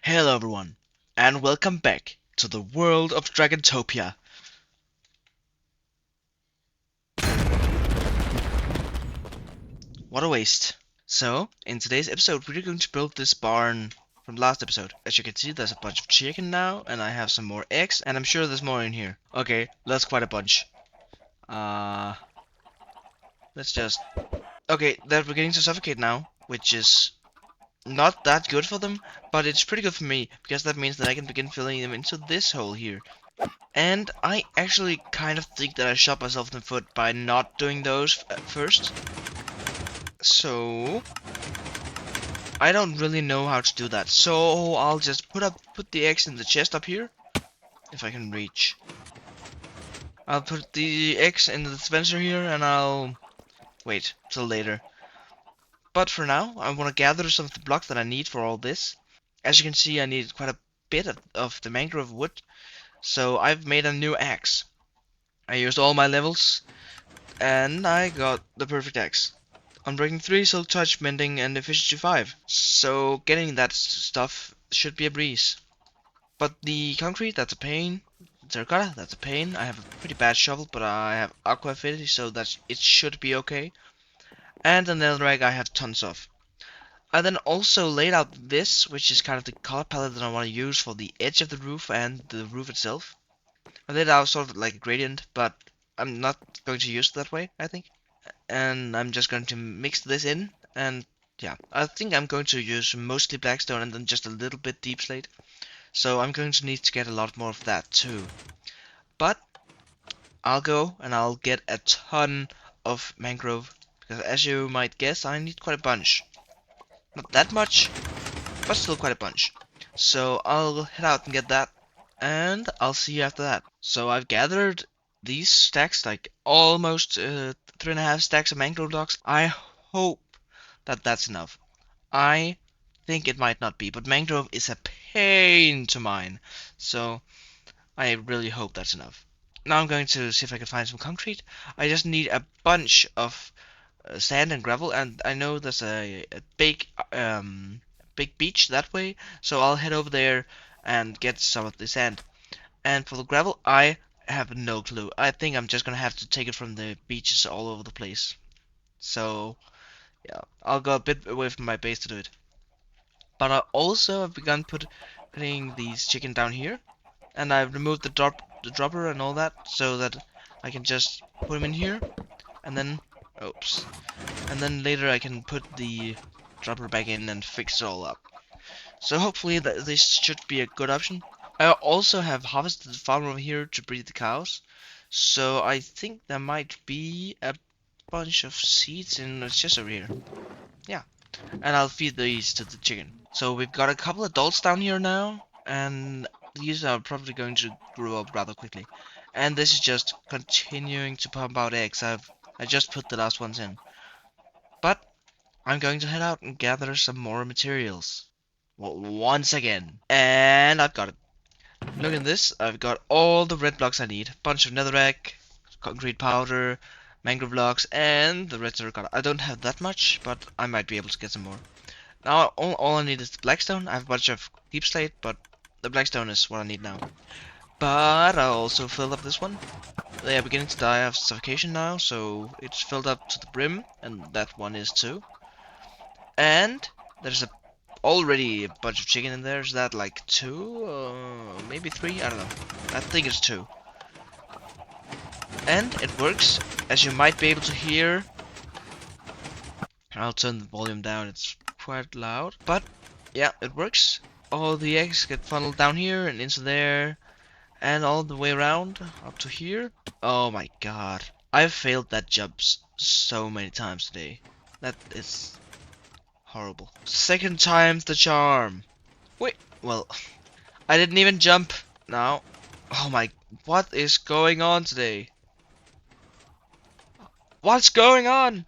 Hello everyone, and welcome back to the world of Dragontopia. What a waste. So, in today's episode, we're going to build this barn from the last episode. As you can see, there's a bunch of chicken now, and I have some more eggs, and I'm sure there's more in here. Okay, that's quite a bunch. Uh, let's just... Okay, they're beginning to suffocate now, which is not that good for them, but it's pretty good for me, because that means that I can begin filling them into this hole here. And I actually kind of think that I shot myself in the foot by not doing those at first. So I don't really know how to do that. So I'll just put the eggs in the chest up here, if I can reach. I'll put the eggs in the dispenser here, and I'll wait till later. But for now, I want to gather some of the blocks that I need for all this. As you can see, I need quite a bit of the mangrove wood, so I've made a new axe. I used all my levels, and I got the perfect axe. Unbreaking 3, Silk Touch, Mending, and Efficiency 5. So getting that stuff should be a breeze. But the concrete, that's a pain. Terracotta, that's a pain. I have a pretty bad shovel, but I have aqua affinity, so that it should be okay. And the netherrack I have tons of. I then also laid out this, which is kind of the color palette that I want to use for the edge of the roof and the roof itself. I laid out sort of like a gradient, but I'm not going to use it that way, I think. And I'm just going to mix this in, and yeah, I think I'm going to use mostly blackstone and then just a little bit deep slate. So I'm going to need to get a lot more of that too. But I'll go and I'll get a ton of mangrove, because as you might guess, I need quite a bunch. Not that much, but still quite a bunch. So I'll head out and get that, and I'll see you after that. So I've gathered these stacks, like almost 3.5 stacks of mangrove blocks. I hope that that's enough. I think it might not be, but mangrove is a pain to mine, so I really hope that's enough. Now I'm going to see if I can find some concrete. I just need a bunch of sand and gravel, and I know there's a big beach that way, so I'll head over there and get some of the sand. And for the gravel, I have no clue. I think I'm just gonna have to take it from the beaches all over the place. So yeah, I'll go a bit away from my base to do it. But I also have begun putting these chicken down here, and I've removed the dropper and all that, so that I can just put them in here, and then, oops, and then later I can put the dropper back in and fix it all up. So hopefully this should be a good option. I also have harvested the farm over here to breed the cows, so I think there might be a bunch of seeds in the chest over here. Yeah, and I'll feed these to the chicken. So we've got a couple adults down here now, and these are probably going to grow up rather quickly. And this is just continuing to pump out eggs. I just put the last ones in. But I'm going to head out and gather some more materials. Well, once again. And I've got it. Look at this. I've got all the red blocks I need. Bunch of netherrack, concrete powder, mangrove blocks, and the red terracotta. I don't have that much, but I might be able to get some more. Now all I need is the blackstone. I have a bunch of deep slate, but the blackstone is what I need now. But I also filled up this one. They are beginning to die of suffocation now, so it's filled up to the brim, and that one is too. And there's already a bunch of chicken in there. Is that like two? Maybe three? I don't know. I think it's two. And it works, as you might be able to hear. I'll turn the volume down, it's quite loud. But yeah, it works. All the eggs get funneled down here and into there, and all the way around up to here. Oh my god. I've failed that jump so many times today. That is horrible. Second time's the charm. Wait, well, I didn't even jump. Now, oh my, what is going on today? What's going on?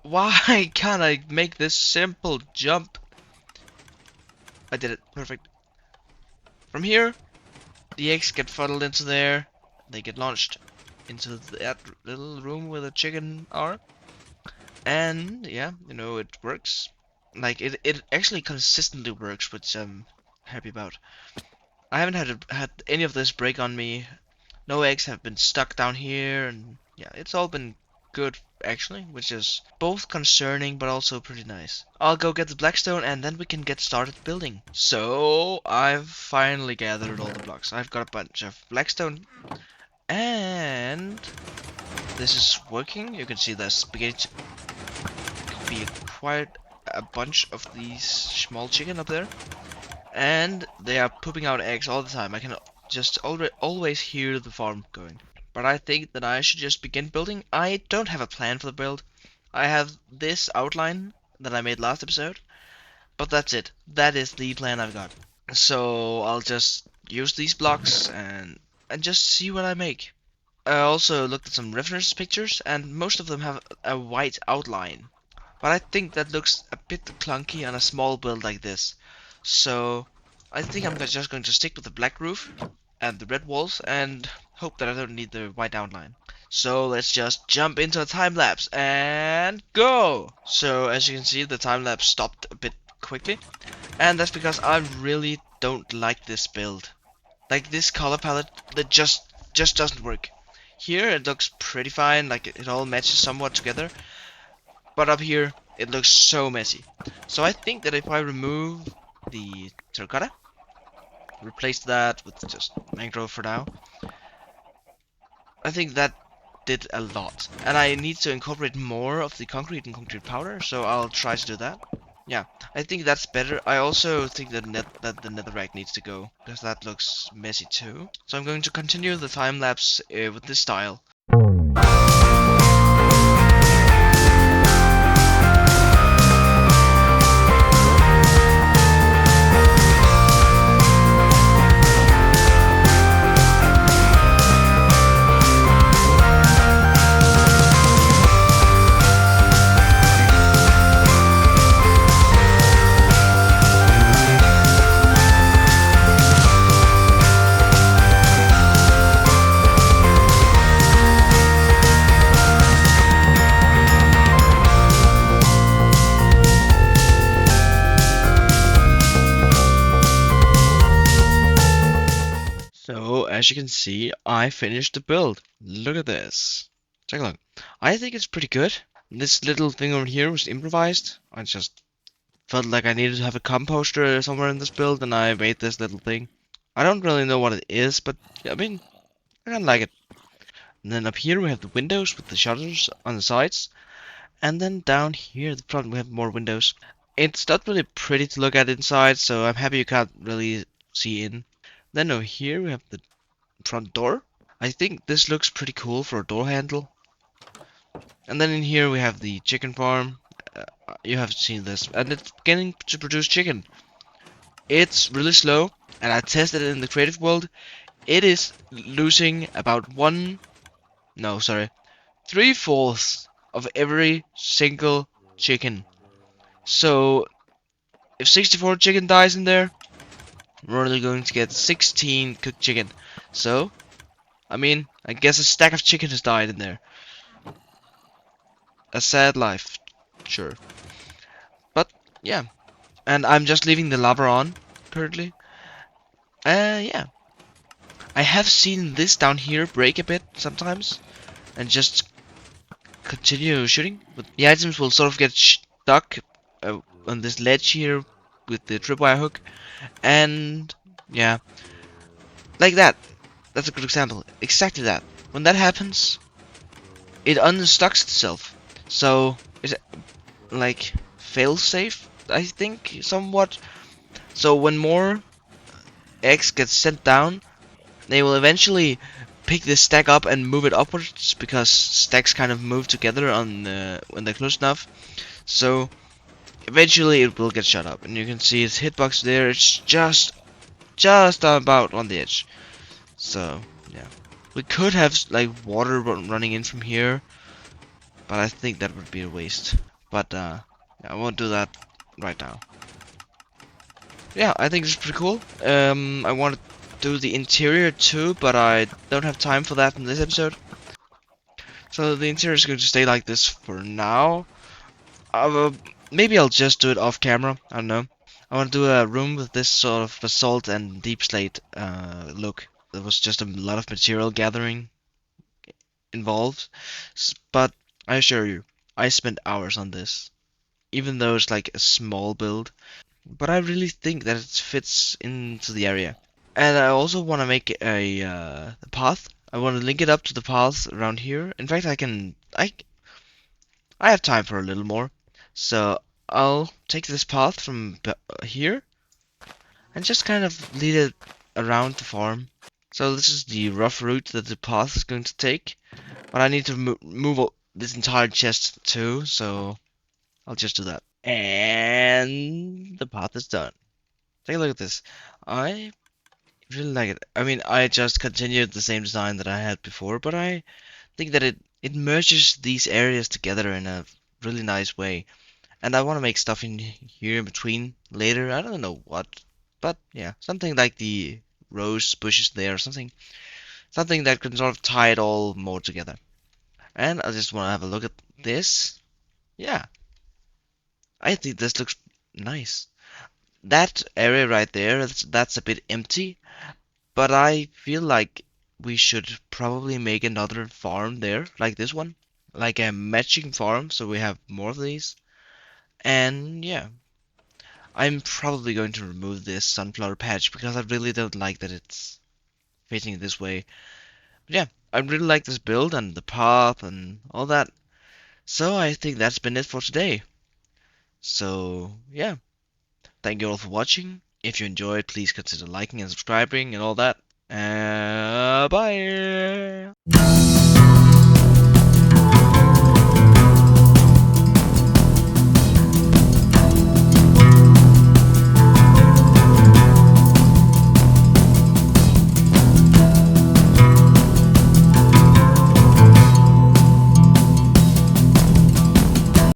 Why can't I make this simple jump? I did it. Perfect. From here, the eggs get funneled into there. They get launched into that little room where the chicken are. And yeah, it works. Like it actually consistently works, which happy about. I haven't had any of this break on me. No eggs have been stuck down here, and yeah, it's all been good actually, which is both concerning but also pretty nice. I'll go get the blackstone and then we can get started building. So I've finally gathered all the blocks. I've got a bunch of blackstone and this is working. You can see there's beginning to be quite a bunch of these small chicken up there. And they are pooping out eggs all the time. I can just always hear the farm going. But I think that I should just begin building. I don't have a plan for the build. I have this outline that I made last episode, but that's it. That is the plan I've got. So I'll just use these blocks and just see what I make. I also looked at some reference pictures, and most of them have a white outline. But I think that looks a bit clunky on a small build like this. So I think I'm just going to stick with the black roof and the red walls and hope that I don't need the white outline. So let's just jump into a time lapse and go! So as you can see, the time lapse stopped a bit quickly, and that's because I really don't like this build. Like this color palette that just doesn't work. Here it looks pretty fine, like it all matches somewhat together, but up here it looks so messy. So I think that if I remove the terracotta, replace that with just mangrove for now, I think that did a lot. And I need to incorporate more of the concrete and concrete powder, so I'll try to do that. Yeah, I think that's better. I also think that the netherrack needs to go, because that looks messy too. So I'm going to continue the time lapse with this style. So, as you can see, I finished the build. Look at this. Take a look. I think it's pretty good. This little thing over here was improvised. I just felt like I needed to have a composter somewhere in this build, and I made this little thing. I don't really know what it is, but I mean, I kinda like it. And then up here we have the windows with the shutters on the sides. And then down here at the front we have more windows. It's not really pretty to look at inside, so I'm happy you can't really see in. Then over here we have the front door. I think this looks pretty cool for a door handle. And then in here we have the chicken farm. You have seen this, and it's beginning to produce chicken. It's really slow, and I tested it in the creative world. It is losing about no, sorry, 3/4 of every single chicken. So if 64 chicken dies in there, we're only going to get 16 cooked chicken. So, I mean, I guess a stack of chicken has died in there. A sad life, sure. But, yeah. And I'm just leaving the lava on, currently. Yeah. I have seen this down here break a bit sometimes. And just continue shooting. But the items will sort of get stuck on this ledge here with the tripwire hook. And, yeah. Like that. That's a good example. Exactly that. When that happens, it unstucks itself. So it's like fail-safe, I think, somewhat. So when more eggs get sent down, they will eventually pick this stack up and move it upwards because stacks kind of move together on when they're close enough. So eventually it will get shut up, and you can see its hitbox there. It's just about on the edge. So yeah, we could have like water running in from here, but I think that would be a waste. But yeah, I won't do that right now. Yeah, I think it's pretty cool. I want to do the interior too, but I don't have time for that in this episode. So the interior is going to stay like this for now. Maybe I'll just do it off camera. I don't know. I want to do a room with this sort of basalt and deep slate look. There was just a lot of material gathering involved, but I assure you, I spent hours on this. Even though it's like a small build, but I really think that it fits into the area. And I also want to make a path. I want to link it up to the paths around here. In fact, I have time for a little more, so I'll take this path from here and just kind of lead it around the farm. So this is the rough route that the path is going to take, but I need to move this entire chest too, so I'll just do that. And the path is done. Take a look at this. I really like it. I mean, I just continued the same design that I had before, but I think that it merges these areas together in a really nice way. And I want to make stuff in here in between later. I don't know what, but yeah, something like the rose bushes there, or something that can sort of tie it all more together. And I just want to have a look at this. Yeah, I think this looks nice. That area right there, that's a bit empty, but I feel like we should probably make another farm there, like this one. Like a matching farm, so we have more of these. And yeah, I'm probably going to remove this sunflower patch because I really don't like that it's facing this way. But yeah, I really like this build and the path and all that. So I think that's been it for today. So yeah, thank you all for watching. If you enjoyed, please consider liking and subscribing and all that. Bye!